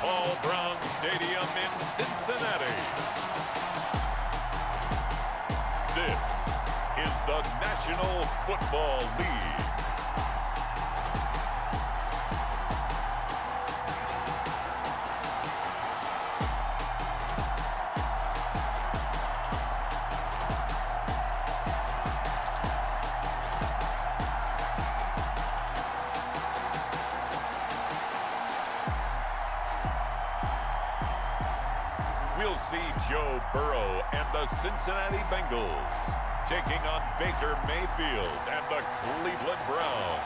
Paul Brown Stadium in Cincinnati. This is the National Football League. We'll see Joe Burrow and the Cincinnati Bengals taking on Baker Mayfield and the Cleveland Browns.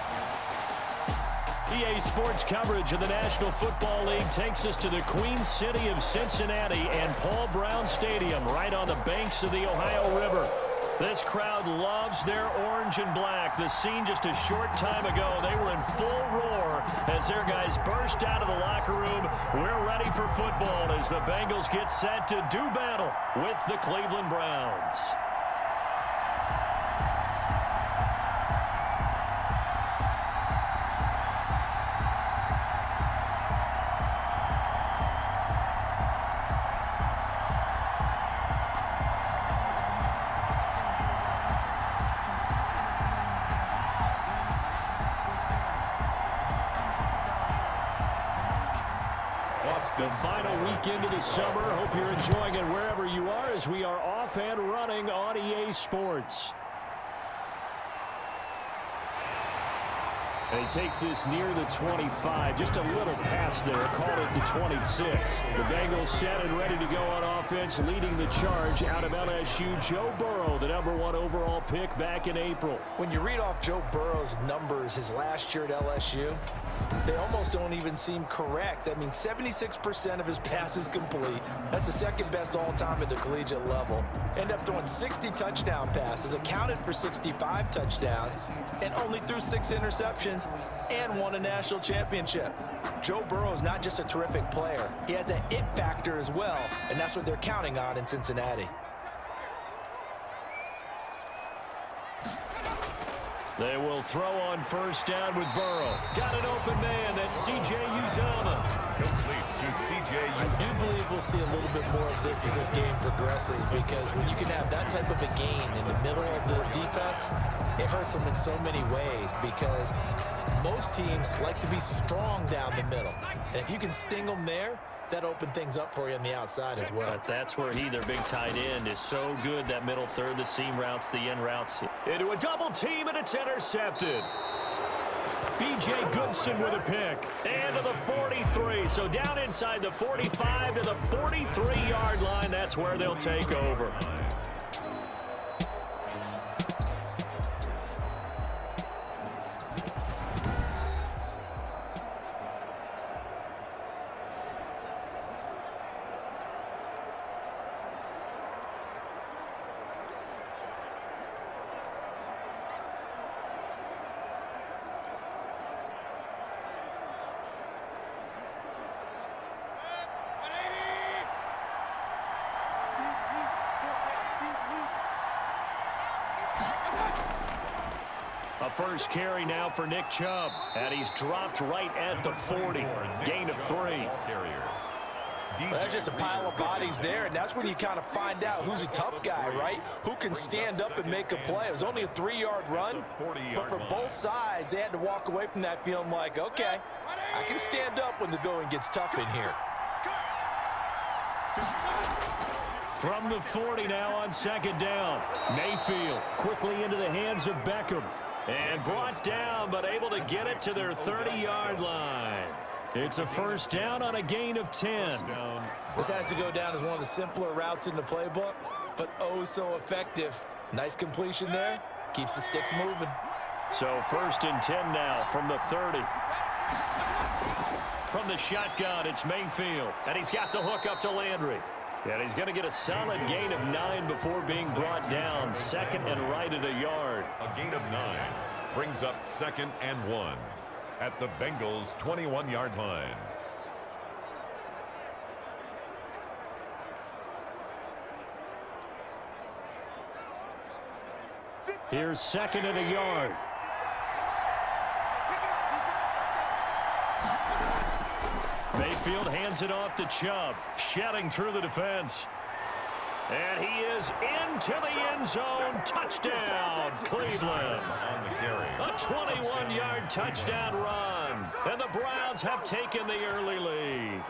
EA Sports coverage of the National Football League takes us to the Queen City of Cincinnati and Paul Brown Stadium right on the banks of the Ohio River. This crowd loves their orange and black. The scene just a short time ago, they were in full roar as their guys burst out of the locker room. We're ready for football as the Bengals get set to do battle with the Cleveland Browns. The final weekend of the summer. Hope you're enjoying it wherever you are as we are off and running on EA Sports. And he takes this near the 25, just a little past there, call it the 26. The Bengals set and ready to go on offense, leading the charge out of LSU, Joe Burrow, the #1 overall pick back in April. When you read off Joe Burrow's numbers his last year at LSU, they almost don't even seem correct. I mean, 76% of his passes complete. That's the second best all-time at the collegiate level. End up throwing 60 touchdown passes, accounted for 65 touchdowns, and only threw 6 interceptions and won a national championship. Joe Burrow is not just a terrific player. He has an it factor as well, and that's what they're counting on in Cincinnati. They will throw on first down with Burrow. Got an open man. That's C.J. Uzomah. Complete to C.J. I do believe we'll see a little bit more of this as this game progresses, because when you can have that type of a gain in the middle of the defense, it hurts them in so many ways, because most teams like to be strong down the middle. And if you can sting them there, that opened things up for you on the outside as well. But that's where their big tight end, is so good. That middle third, the seam routes, the in routes. Into a double team, and it's intercepted. B.J. Goodson with a pick. And to the 43. So down inside the 45 to the 43-yard line. That's where they'll take over. A first carry now for Nick Chubb, and he's dropped right at the 40. Gain of 3. Well, there's just a pile of bodies there, and that's when you kind of find out who's a tough guy, right? Who can stand up and make a play. It was only a 3-yard run, but for both sides, they had to walk away from that feeling like, okay, I can stand up when the going gets tough in here. From the 40 now on second down. Mayfield quickly into the hands of Beckham. And brought down, but able to get it to their 30-yard line. It's a first down on a gain of 10. This has to go down as one of the simpler routes in the playbook, but oh so effective. Nice completion there. Keeps the sticks moving. So first and 10 now from the 30. From the shotgun, it's Mayfield. And he's got the hook up to Landry. And he's going to get a solid gain of 9 before being brought down. Second and right at a yard. A gain of 9 brings up 2nd and 1 at the Bengals' 21-yard line. Here's 2nd and a yard. Mayfield hands it off to Chubb, shedding through the defense. And he is into the end zone. Touchdown, Cleveland. A 21-yard touchdown run. And the Browns have taken the early lead.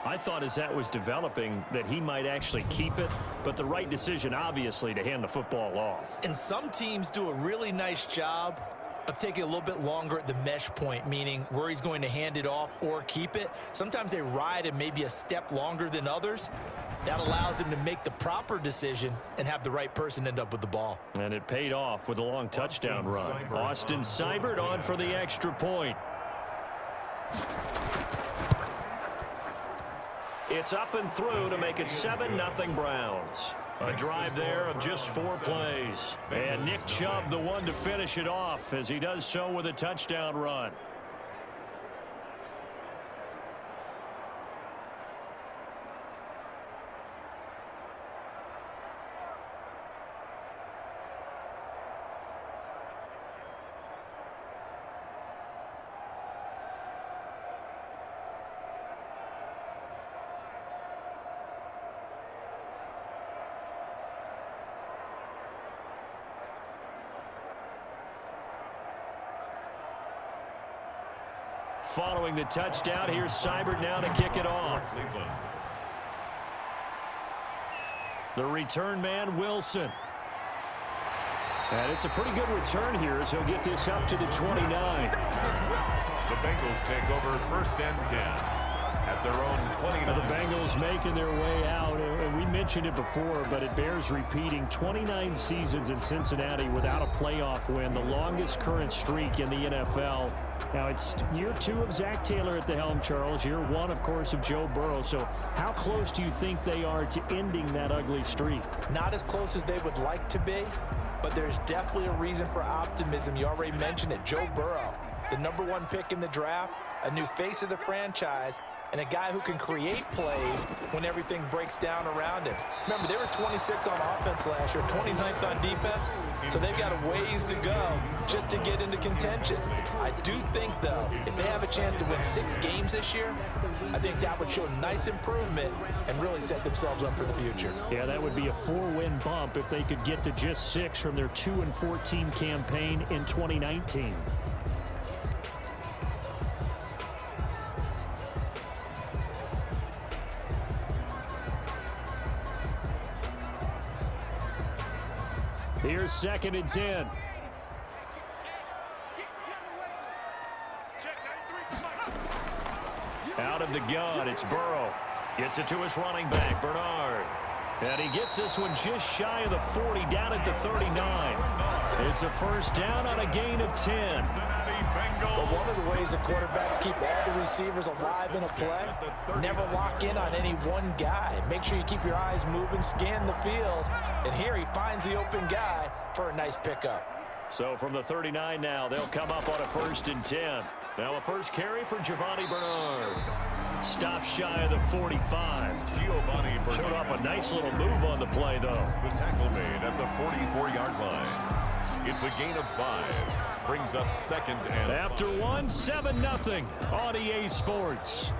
I thought as that was developing that he might actually keep it, but the right decision, obviously, to hand the football off. And some teams do a really nice job of taking a little bit longer at the mesh point, meaning where he's going to hand it off or keep it. Sometimes they ride it maybe a step longer than others. That allows him to make the proper decision and have the right person end up with the ball. And it paid off with a long touchdown run. Austin Seibert on for the extra point. It's up and through to make it 7-0 Browns. A drive there of just 4 plays. And Nick Chubb the one to finish it off as he does so with a touchdown run. Following the touchdown, here's Seibert now to kick it off. The return man, Wilson. And it's a pretty good return here as he'll get this up to the 29. The Bengals take over 1st and 10 at their own 29. Now the Bengals making their way out. And we mentioned it before, but it bears repeating. 29 seasons in Cincinnati without a playoff win, the longest current streak in the NFL. Now, it's year 2 of Zach Taylor at the helm, Charles. Year 1, of course, of Joe Burrow. So how close do you think they are to ending that ugly streak? Not as close as they would like to be, but there's definitely a reason for optimism. You already mentioned it. Joe Burrow, the #1 pick in the draft, a new face of the franchise, and a guy who can create plays when everything breaks down around him. Remember, they were 26 on offense last year, 29th on defense, so they've got a ways to go just to get into contention. I do think, though, if they have a chance to win 6 games this year, I think that would show a nice improvement and really set themselves up for the future. Yeah, that would be a 4-win bump if they could get to just 6 from their 2-14 campaign in 2019. Here's 2nd and 10. Out of the gun, it's Burrow. Gets it to his running back, Bernard. And he gets this one just shy of the 40, down at the 39. It's a 1st down on a gain of 10. But one of the ways the quarterbacks keep all the receivers alive in a play, never lock in on any one guy. Make sure you keep your eyes moving, scan the field, and here he finds the open guy for a nice pickup. So from the 39 now, they'll come up on a 1st and 10. Now a first carry for Giovanni Bernard. Stop shy of the 45. Giovanni Bernard showed off a nice little move on the play, though. The tackle made at the 44-yard line. It's a gain of 5. Brings up 2nd and after 1, 7-0 on EA Sports.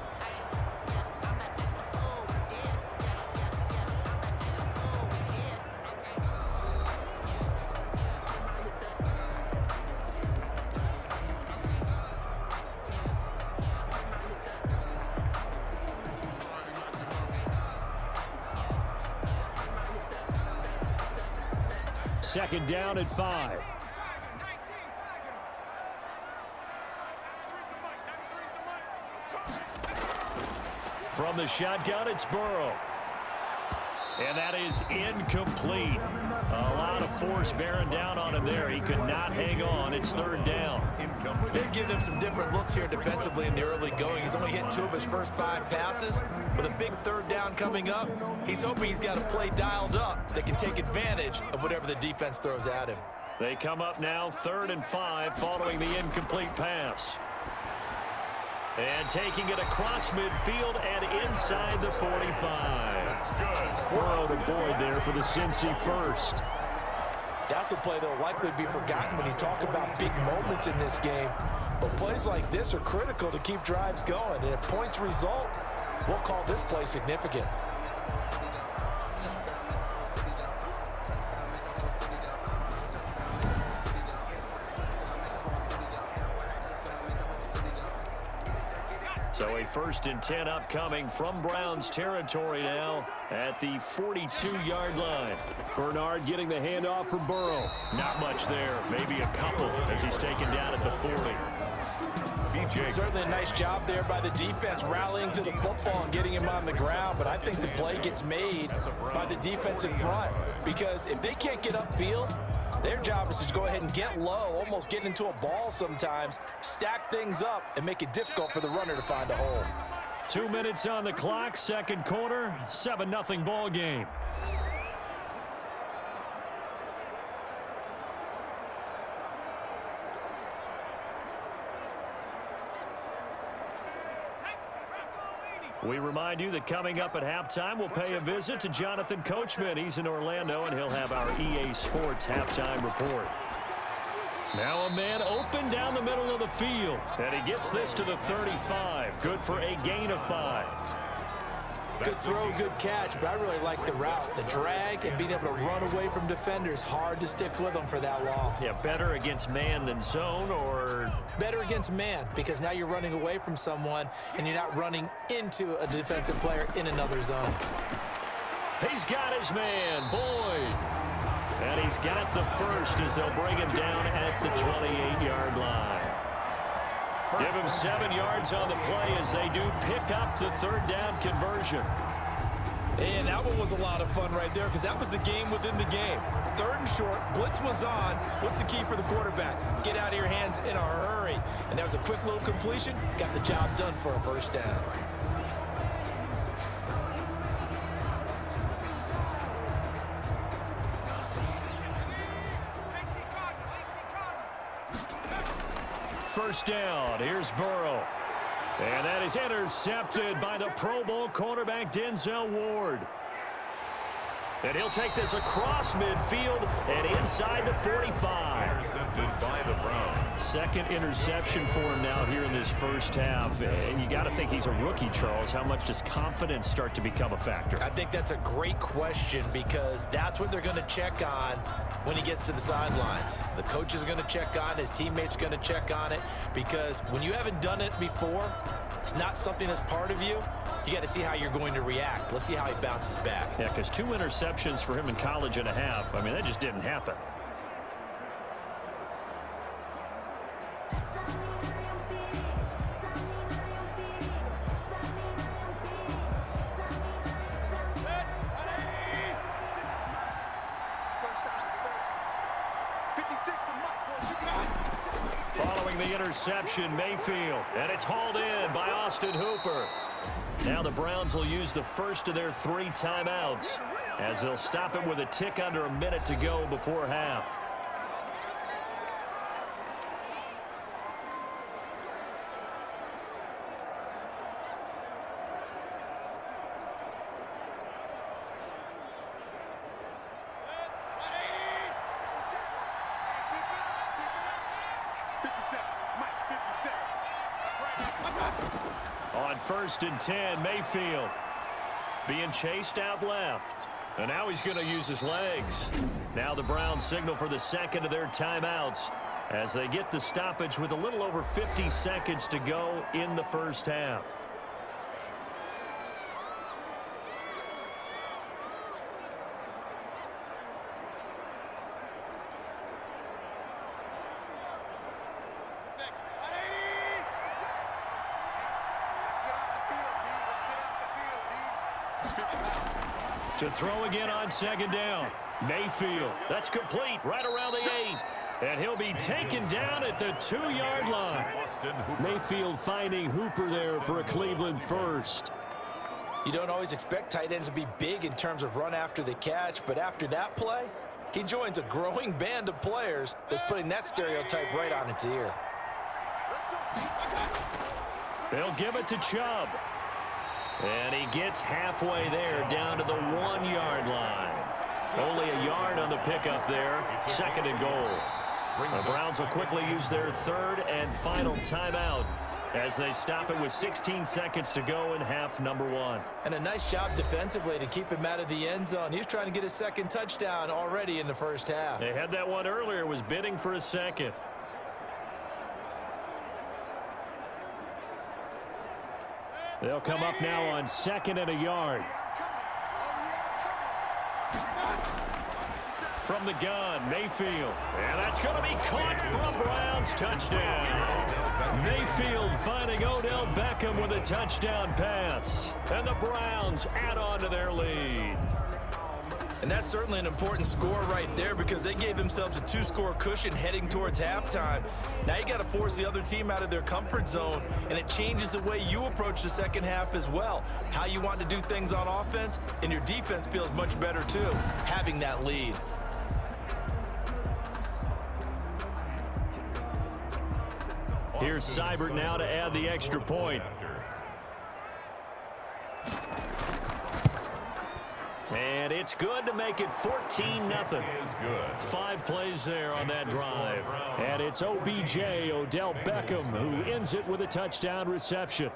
Second down at 5. From the shotgun, it's Burrow. And that is incomplete. A lot of force bearing down on him there. He could not hang on. It's 3rd down. They're giving him some different looks here defensively in the early going. He's only hit 2 of his first 5 passes. With a big 3rd down coming up, he's hoping he's got a play dialed up that can take advantage of whatever the defense throws at him. They come up now 3rd and 5 following the incomplete pass. And taking it across midfield and inside the 45. That's good. Burrow to Boyd there for the Cincy 1st. That's a play that will likely be forgotten when you talk about big moments in this game. But plays like this are critical to keep drives going. And if points result, we'll call this play significant. So a 1st and 10 upcoming from Browns territory now at the 42-yard line. Bernard getting the handoff for Burrow. Not much there, maybe a couple as he's taken down at the 40. Certainly a nice job there by the defense rallying to the football and getting him on the ground, but I think the play gets made by the defensive front because if they can't get upfield, their job is to go ahead and get low, almost get into a ball sometimes, stack things up, and make it difficult for the runner to find a hole. 2 minutes on the clock, second quarter, 7-0 ball game. We remind you that coming up at halftime, we'll pay a visit to Jonathan Coachman. He's in Orlando, and he'll have our EA Sports halftime report. Now a man open down the middle of the field, and he gets this to the 35. Good for a gain of 5. Good throw, good catch, but I really like the route. The drag and being able to run away from defenders, hard to stick with them for that long. Yeah, better against man than zone, or? Better against man, because now you're running away from someone, and you're not running into a defensive player in another zone. He's got his man, Boyd. And he's got the first as they'll bring him down at the 28-yard line. Give him 7 yards on the play as they do pick up the 3rd down conversion. And that one was a lot of fun right there because that was the game within the game. 3rd and short, blitz was on. What's the key for the quarterback? Get out of your hands in a hurry. And that was a quick little completion. Got the job done for a 1st down. First down, here's Burrow. And that is intercepted by the Pro Bowl cornerback Denzel Ward. And he'll take this across midfield and inside the 45. Intercepted by the Browns. 2nd interception for him now here in this first half. And you got to think he's a rookie, Charles. How much does confidence start to become a factor? I think that's a great question because that's what they're going to check on when he gets to the sidelines. The coach is going to check on, his teammates are going to check on it because when you haven't done it before, it's not something that's part of you. You got to see how you're going to react. Let's see how he bounces back. Yeah, because 2 interceptions for him in college and a half. I mean, that just didn't happen. Following the interception, Mayfield, and it's hauled in by Austin Hooper. Now the Browns will use the first of their 3 timeouts as they'll stop it with a tick under a minute to go before half. On 1st and 10, Mayfield being chased out left. And now he's going to use his legs. Now the Browns signal for the 2nd of their timeouts as they get the stoppage with a little over 50 seconds to go in the first half. To throw again on 2nd down. Mayfield. That's complete right around the 8. And he'll be taken down at the 2-yard line. Mayfield finding Hooper there for a Cleveland first. You don't always expect tight ends to be big in terms of run after the catch, but after that play, he joins a growing band of players that's putting that stereotype right on its ear. They'll give it to Chubb. And he gets halfway there down to the 1-yard line. Only a yard on the pickup there. 2nd and goal. The Browns will quickly use their third and final timeout as they stop it with 16 seconds to go in half number 1. And a nice job defensively to keep him out of the end zone. He was trying to get his second touchdown already in the first half. They had that one earlier, was bidding for a second. They'll come up now on 2nd and a yard. From the gun, Mayfield. And that's going to be caught from Browns. Touchdown. Mayfield finding Odell Beckham with a touchdown pass. And the Browns add on to their lead. And that's certainly an important score right there because they gave themselves a 2-score cushion heading towards halftime. Now you got to force the other team out of their comfort zone, and it changes the way you approach the second half as well. How you want to do things on offense, and your defense feels much better too, having that lead. Here's Seibert now to add the extra point. And it's good to make it 14-0. 5 plays there on that drive. And it's OBJ, Odell Beckham, who ends it with a touchdown reception.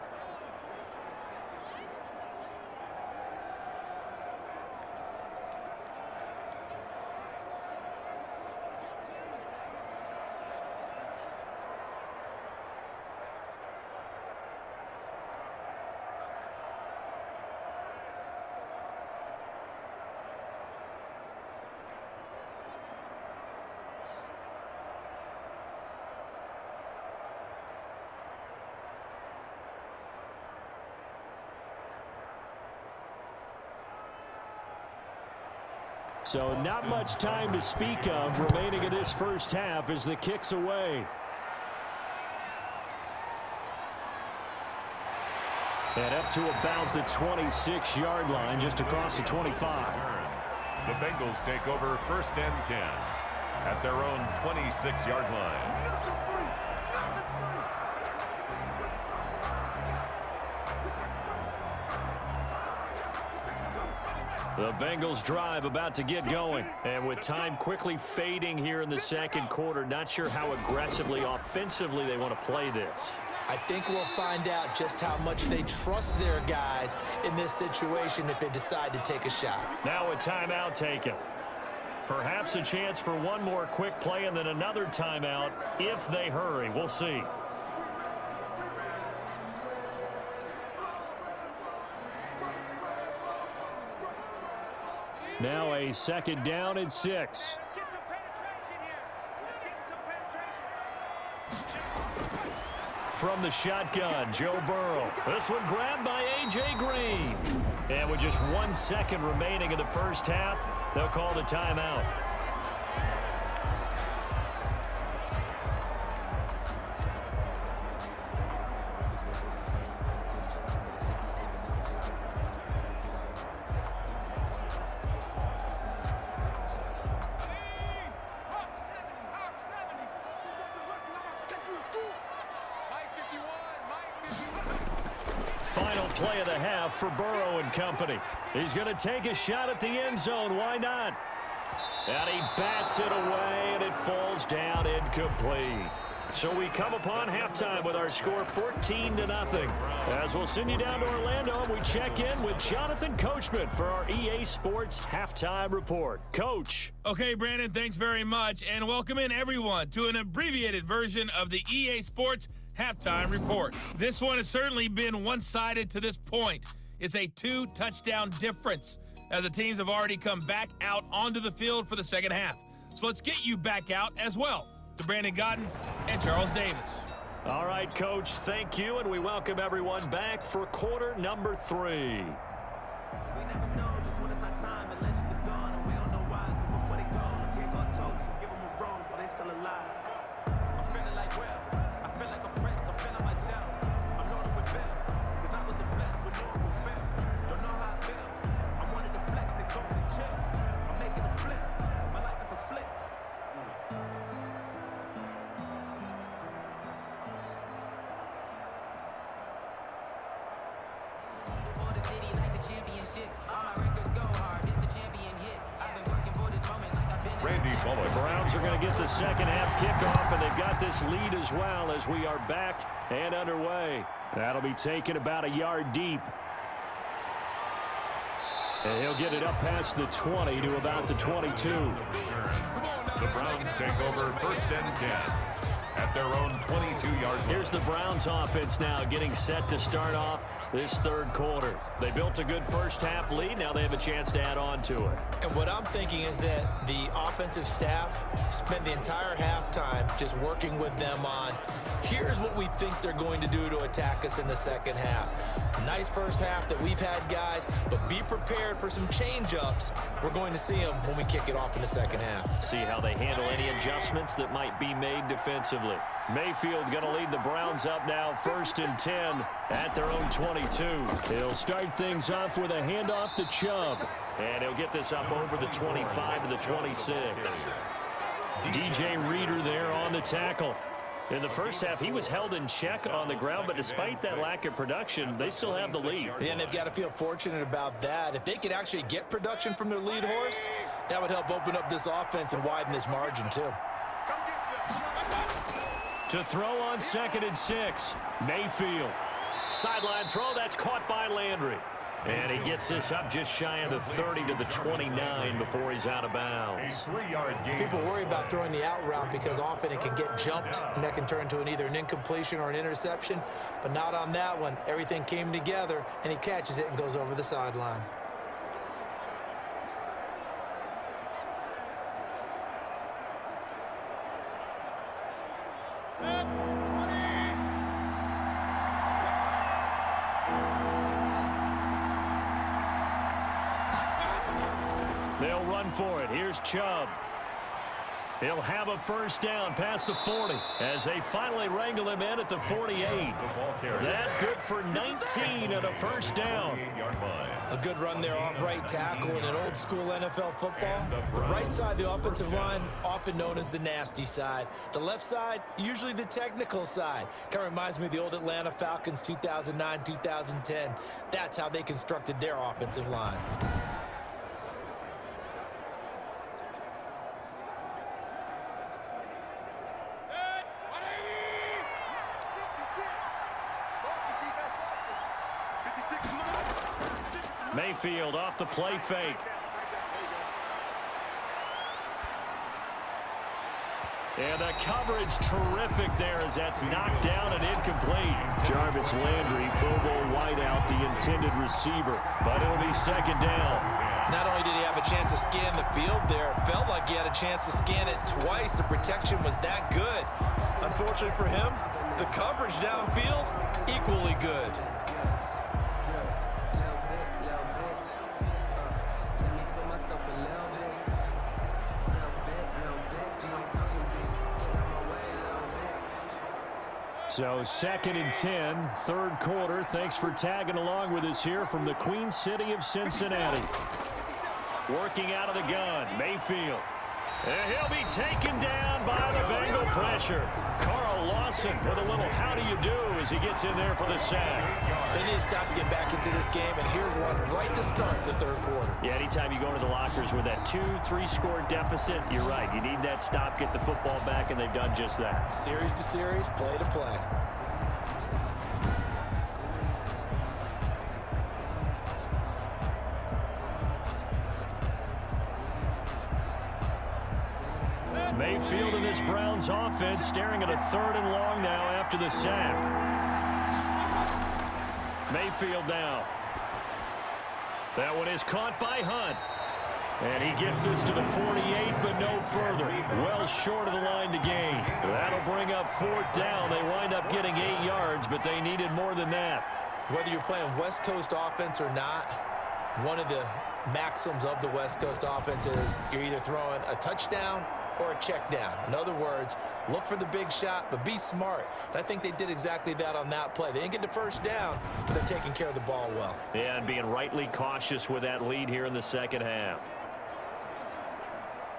So not much time to speak of remaining in this first half as the kick's away. And up to about the 26-yard line, just across the 25. The Bengals take over 1st and 10 at their own 26-yard line. The Bengals drive about to get going. And with time quickly fading here in the second quarter, not sure how aggressively, offensively they want to play this. I think we'll find out just how much they trust their guys in this situation if they decide to take a shot. Now a timeout taken. Perhaps a chance for one more quick play and then another timeout if they hurry. We'll see. Now a 2nd down and 6. From the shotgun, Joe Burrow. This one grabbed by A.J. Green. And with just 1 second remaining in the first half, they'll call the timeout. Final play of the half for Burrow and company. He's going to take a shot at the end zone. Why not? And he bats it away, and it falls down incomplete. So we come upon halftime with our score 14-0. As we'll send you down to Orlando, and we check in with Jonathan Coachman for our EA Sports Halftime Report. Coach. Okay, Brandon, thanks very much, and welcome in everyone to an abbreviated version of the EA Sports Halftime Report. This one has certainly been one-sided to this point. It's a 2-touchdown difference as the teams have already come back out onto the field for the second half. So let's get you back out as well to Brandon Godden and Charles Davis. All right, Coach, thank you, and we welcome everyone back for quarter number 3. We never know just when it's our time and legends are gone and we don't know why. So before they go, look here, go toast and give them a rose while they still alive. I'm feeling like well, I feel like a prince, I'm feeling myself. I'm loaded with bells, cause I wasn't blessed with no one fell. Don't know how it feels. I wanted to flex and go and chill. I'm making a flip. My life is a flick. For the city like the championships. All my records go hard. It's a champion hit. I've been working for this moment like I've been Randy The Browns are going to get the second half kickoff, and they've got this lead as well as we are back and underway. That'll be taken about a yard deep. And he'll get it up past the 20 to about the 22. The Browns take over 1st and 10 at their own 22-yard line. Here's the Browns offense now getting set to start off this third quarter. They built a good first half lead. Now they have a chance to add on to it. And what I'm thinking is that the offensive staff spent the entire halftime just working with them on, here's what we think they're going to do to attack us in the second half. Nice first half that we've had, guys, but be prepared for some change-ups. We're going to see them when we kick it off in the second half. See how they handle any adjustments that might be made defensively. Mayfield going to lead the Browns up now 1st and 10 at their own 22. He'll start things off with a handoff to Chubb. And he'll get this up over the 25 to the 26. DJ Reader there on the tackle. In the first half, he was held in check on the ground, but despite that lack of production, they still have the lead. Yeah, and they've got to feel fortunate about that. If they could actually get production from their lead horse, that would help open up this offense and widen this margin too. To throw on 2nd and 6, Mayfield. Sideline throw, that's caught by Landry. And he gets this up just shy of the 30 to the 29 before he's out of bounds. People worry about throwing the out route because often it can get jumped and that can turn into either an incompletion or an interception, but not on that one. Everything came together and he catches it and goes over the sideline. They'll run for it. Here's Chubb. He'll have a first down past the 40 as they finally wrangle him in at the 48. That good for 19 and a first down. A good run there off right tackle in an old school NFL football. The right side of the offensive line, often known as the nasty side. The left side, usually the technical side. Kind of reminds me of the old Atlanta Falcons 2009, 2010. That's how they constructed their offensive line. Mayfield off the play fake. And the coverage terrific there as that's knocked down and incomplete. Jarvis Landry, Pro Bowl wideout, the intended receiver. But it'll be 2nd down. Not only did he have a chance to scan the field there, it felt like he had a chance to scan it twice. The protection was that good. Unfortunately for him, the coverage downfield, equally good. So 2nd and 10, third quarter. Thanks for tagging along with us here from the Queen City of Cincinnati. Working out of the gun, Mayfield. And he'll be taken down by the Bengal pressure. Carl Lawson with a little how do you do as he gets in there for the sack. They need to stop to get back into this game, and here's one right to start the third quarter. Yeah, anytime you go into the lockers with that 2-3 score deficit, you're right. You need that stop, get the football back, and they've done just that. Series to series, play to play. Mayfield in this Browns offense staring at a 3rd and long now after the sack. Mayfield now. That one is caught by Hunt. And he gets this to the 48, but no further. Well short of the line to gain. That'll bring up 4th down. They wind up getting 8 yards, but they needed more than that. Whether you're playing West Coast offense or not, one of the maxims of the West Coast offense is you're either throwing a touchdown or a check down. In other words, look for the big shot, but be smart. And I think they did exactly that on that play. They didn't get the first down, but they're taking care of the ball well. Yeah, and being rightly cautious with that lead here in the second half.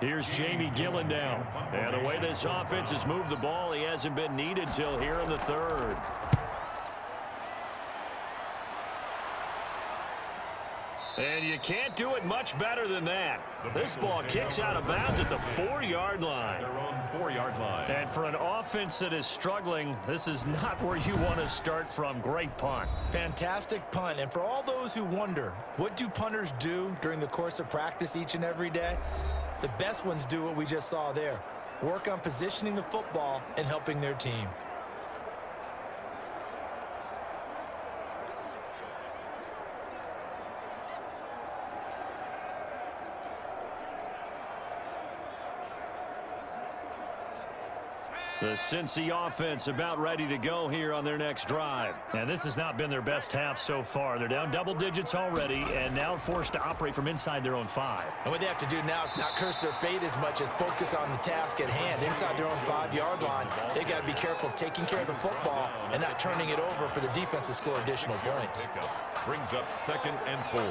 Here's Jamie Gillen now. And the way this offense has moved the ball, he hasn't been needed till here in the third. And you can't do it much better than that. This ball kicks out of bounds at the 4-yard line. They're on 4-yard line. And for an offense that is struggling, this is not where you want to start from. Great punt. Fantastic punt. And for all those who wonder, what do punters do during the course of practice each and every day? The best ones do what we just saw there. Work on positioning the football and helping their team. The Cincy offense about ready to go here on their next drive. And this has not been their best half so far. They're down double digits already and now forced to operate from inside their own 5. And what they have to do now is not curse their fate as much as focus on the task at hand. Inside their own 5-yard line, they got to be careful of taking care of the football and not turning it over for the defense to score additional points. Brings up 2nd and 4.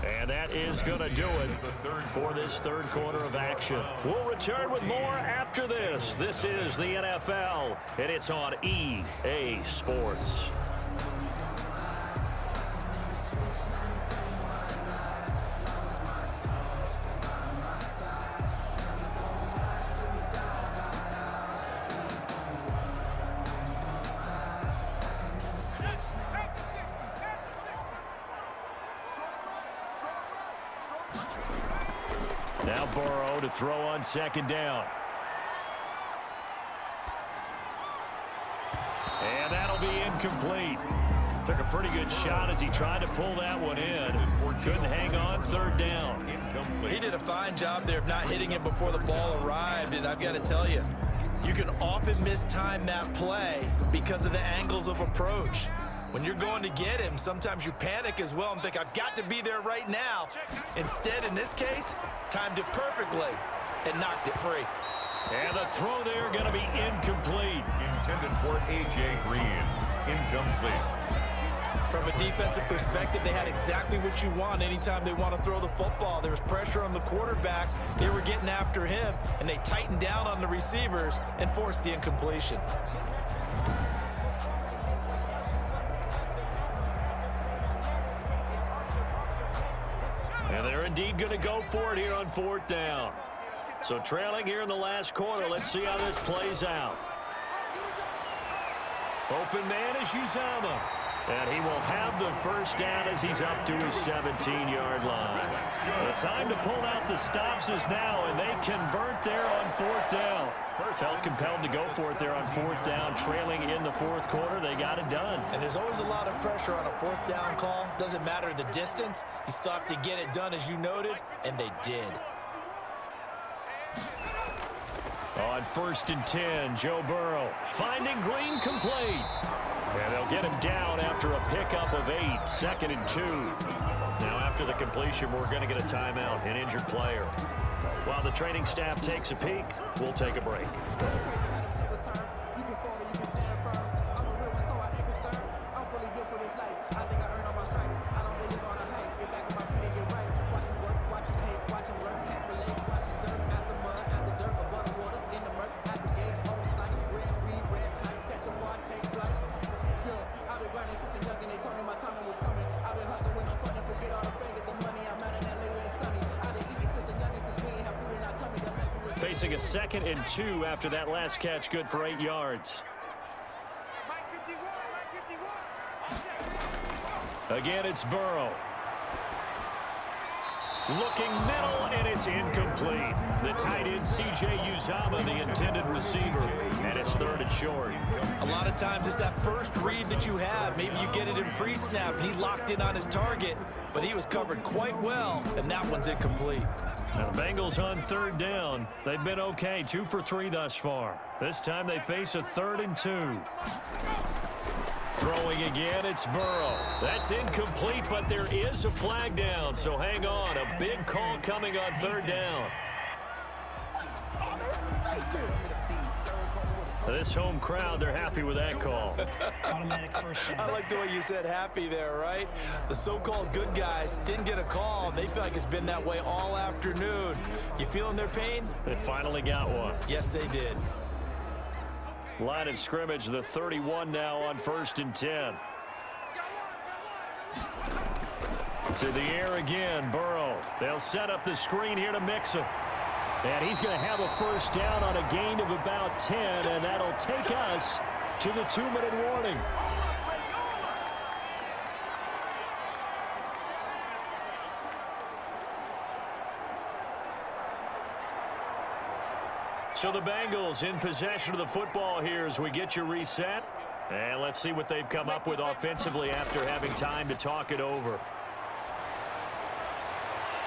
And that is going to do it for this third quarter of action. We'll return with more after this. This is the NFL, and it's on EA Sports. Now Burrow to throw on 2nd down. And that'll be incomplete. Took a pretty good shot as he tried to pull that one in. Couldn't hang on 3rd down. He did a fine job there of not hitting him before the ball arrived, and I've got to tell you, you can often mistime that play because of the angles of approach. When you're going to get him, sometimes you panic as well and think, I've got to be there right now. Instead, in this case, timed it perfectly and knocked it free. And the throw there going to be incomplete. Intended for A.J. Green. Incomplete. From a defensive perspective, they had exactly what you want anytime they want to throw the football. There was pressure on the quarterback. They were getting after him, and they tightened down on the receivers and forced the incompletion. And they're indeed going to go for it here on 4th down. So trailing here in the last quarter, let's see how this plays out. Open man is Uzomah. And he will have the first down as he's up to his 17-yard line. The time to pull out the stops is now, and they convert there on 4th down. Felt compelled to go for it there on 4th down, trailing in the 4th quarter. They got it done. And there's always a lot of pressure on a 4th down call. Doesn't matter the distance. You still have to get it done, as you noted, and they did. On 1st and 10, Joe Burrow finding Green complete. And they'll get him down after a pickup of 8, 2nd and 2. Now after the completion, we're going to get a timeout, an injured player. While the training staff takes a peek, we'll take a break. Facing a 2nd and 2 after that last catch, good for 8 yards. Again, it's Burrow. Looking middle, and it's incomplete. The tight end, C.J. Uzomah, the intended receiver, and it's 3rd and short. A lot of times it's that first read that you have. Maybe you get it in pre-snap, and he locked in on his target, but he was covered quite well, and that one's incomplete. Now the Bengals on 3rd down. They've been okay, 2 for 3 thus far. This time they face a 3rd and 2. Throwing again, it's Burrow. That's incomplete, but there is a flag down, so hang on. A big call coming on 3rd down. This home crowd, they're happy with that call. Automatic first down. I like the way you said happy there, right? The so-called good guys didn't get a call, and they feel like it's been that way all afternoon. You feeling their pain? They finally got one. Yes, they did. Line of scrimmage, the 31 now on 1st and 10. To the air again, Burrow. They'll set up the screen here to mix him. And he's going to have a first down on a gain of about 10, and that'll take us to the 2-minute warning. So the Bengals in possession of the football here as we get you reset. And let's see what they've come up with offensively after having time to talk it over.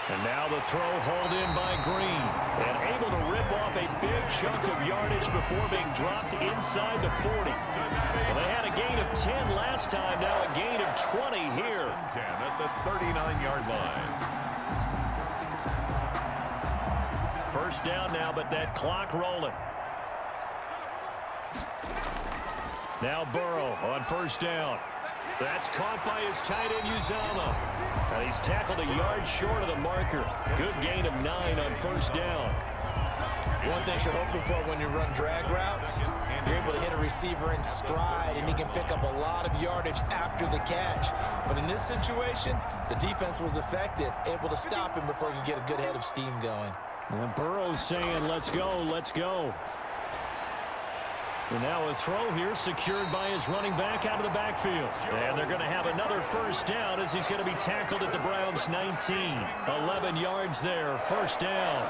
And now the throw hauled in by Green. And able to rip off a big chunk of yardage before being dropped inside the 40. Well, they had a gain of 10 last time, now a gain of 20 here. 10 at the 39-yard line. First down now, but that clock rolling. Now Burrow on first down. That's caught by his tight end, Uzama. And he's tackled a yard short of the marker. Good gain of 9 on first down. One thing you're hoping for when you run drag routes, you're able to hit a receiver in stride, and he can pick up a lot of yardage after the catch. But in this situation, the defense was effective, able to stop him before he could get a good head of steam going. And Burrow's saying, let's go, let's go. And now a throw here secured by his running back out of the backfield. And they're going to have another first down as he's going to be tackled at the Browns' 19. 11 yards there, first down.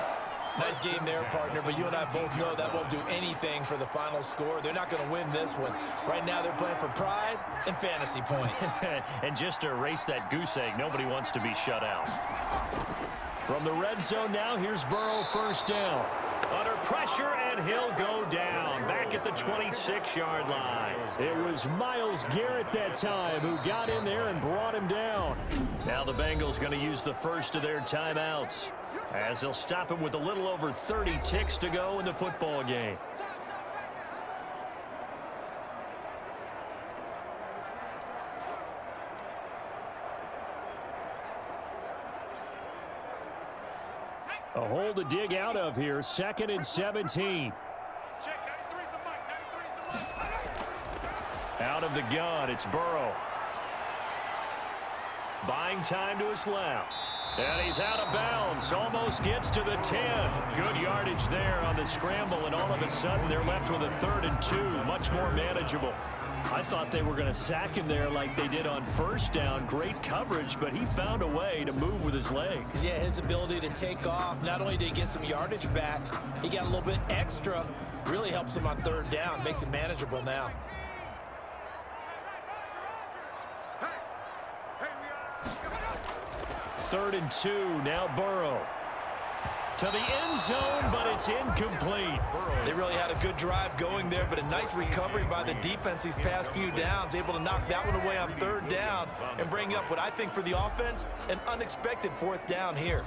Nice game there, partner, but you and I both know that won't do anything for the final score. They're not going to win this one. Right now they're playing for pride and fantasy points. And just to erase that goose egg, nobody wants to be shut out. From the red zone now, here's Burrow, first down. Under pressure, and he'll go down. Back at the 26-yard line. It was Myles Garrett that time who got in there and brought him down. Now the Bengals going to use the first of their timeouts, as they'll stop him with a little over 30 ticks to go in the football game. A hole to dig out of here, 2nd and 17. Out of the gun, it's Burrow. Buying time to his left. And he's out of bounds, almost gets to the 10. Good yardage there on the scramble, and all of a sudden they're left with a 3rd and 2, much more manageable. I thought they were going to sack him there like they did on first down. Great coverage, but he found a way to move with his legs. Yeah, his ability to take off, not only did he get some yardage back, he got a little bit extra. Really helps him on 3rd down, makes it manageable now. Third and 2, now Burrow. To the end zone, but it's incomplete. They really had a good drive going there, but a nice recovery by the defense these past few downs, able to knock that one away on 3rd down and bring up what I think for the offense, an unexpected 4th down here.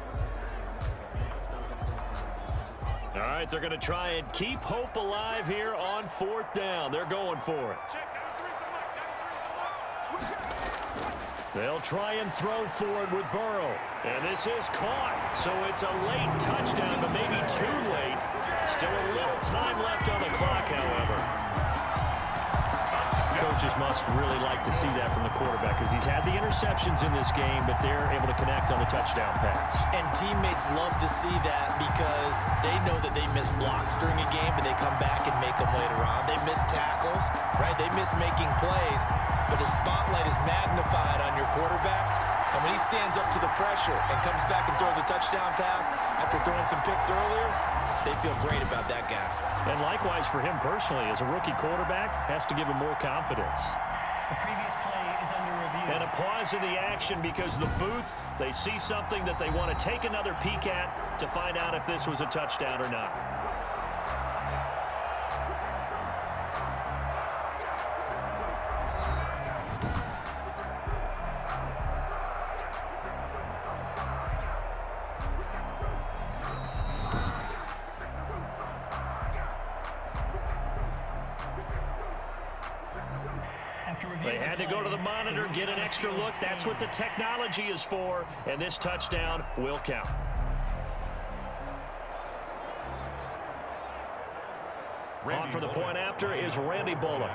All right, they're going to try and keep hope alive here on 4th down. They're going for it. They'll try and throw forward with Burrow. And this is caught. So it's a late touchdown, but maybe too late. Still a little time left on the clock, however. Coaches must really like to see that from the quarterback, because he's had the interceptions in this game, but they're able to connect on the touchdown pass. And teammates love to see that because they know that they miss blocks during a game, but they come back and make them later on. They miss tackles, right? They miss making plays, but the spotlight is magnified on your quarterback. And when he stands up to the pressure and comes back and throws a touchdown pass after throwing some picks earlier, they feel great about that guy. And likewise for him personally, as a rookie quarterback, has to give him more confidence. The previous play is under review. And a pause in the action because the booth, they see something that they want to take another peek at to find out if this was a touchdown or not. Had to go to the monitor, get an extra look. That's what the technology is for, and this touchdown will count. On for the point after is Randy Bullock.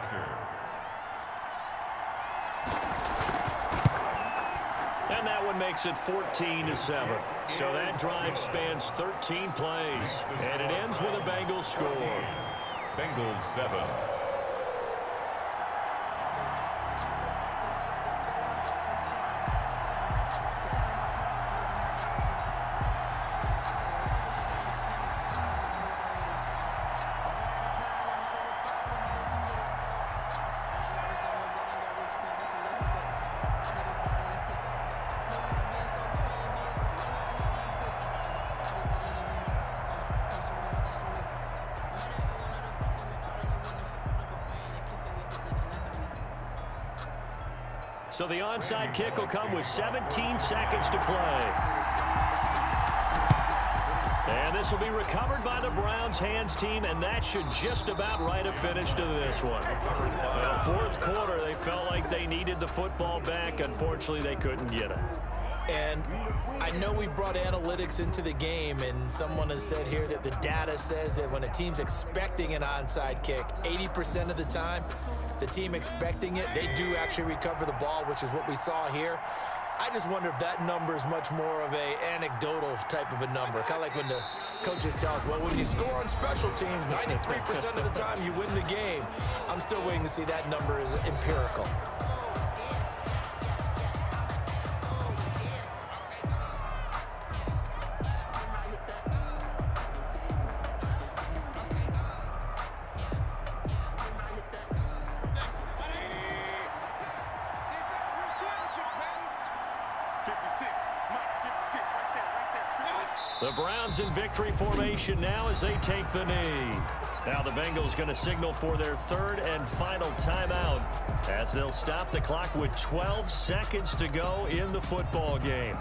And that one makes it 14-7. So that drive spans 13 plays, and it ends with a Bengals score. Bengals 7. So the onside kick will come with 17 seconds to play. And this will be recovered by the Browns hands team, and that should just about write a finish to this one. Well, fourth quarter, they felt like they needed the football back. Unfortunately, they couldn't get it. And I know we brought analytics into the game, and someone has said here that the data says that when a team's expecting an onside kick, 80% of the time, the team expecting it, they do actually recover the ball, which is what we saw here. I just wonder if that number is much more of a anecdotal type of a number. Kind of like when the coaches tell us, well, when you score on special teams, 93% of the time you win the game. I'm still waiting to see that number is empirical. The Browns in victory formation now as they take the knee. Now the Bengals going to signal for their third and final timeout as they'll stop the clock with 12 seconds to go in the football game.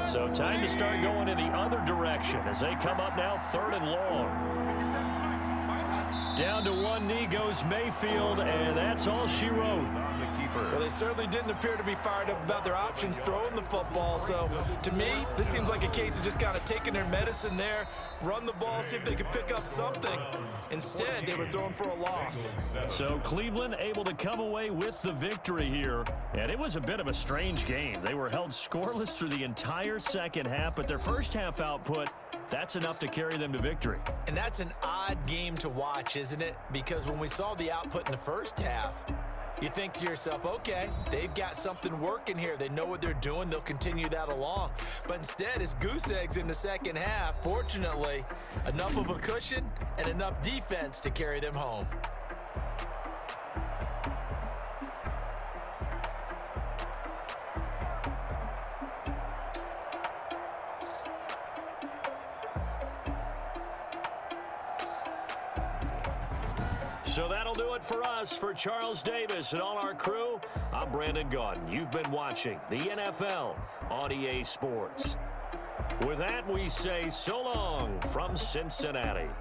So time to start going in the other direction as they come up now third and long. Down to one knee goes Mayfield, and that's all she wrote. Well, they certainly didn't appear to be fired up about their options throwing the football. So, to me, this seems like a case of just kind of taking their medicine there, run the ball, see if they could pick up something. Instead, they were throwing for a loss. So, Cleveland able to come away with the victory here. And it was a bit of a strange game. They were held scoreless through the entire second half, but their first half output, that's enough to carry them to victory. And that's an odd game to watch, isn't it? Because when we saw the output in the first half, you think to yourself, okay, they've got something working here. They know what they're doing. They'll continue that along. But instead, it's goose eggs in the second half. Fortunately, enough of a cushion and enough defense to carry them home. So that'll do it for us. For Charles Davis and all our crew, I'm Brandon Gaudin. You've been watching the NFL on EA Sports. With that, we say so long from Cincinnati.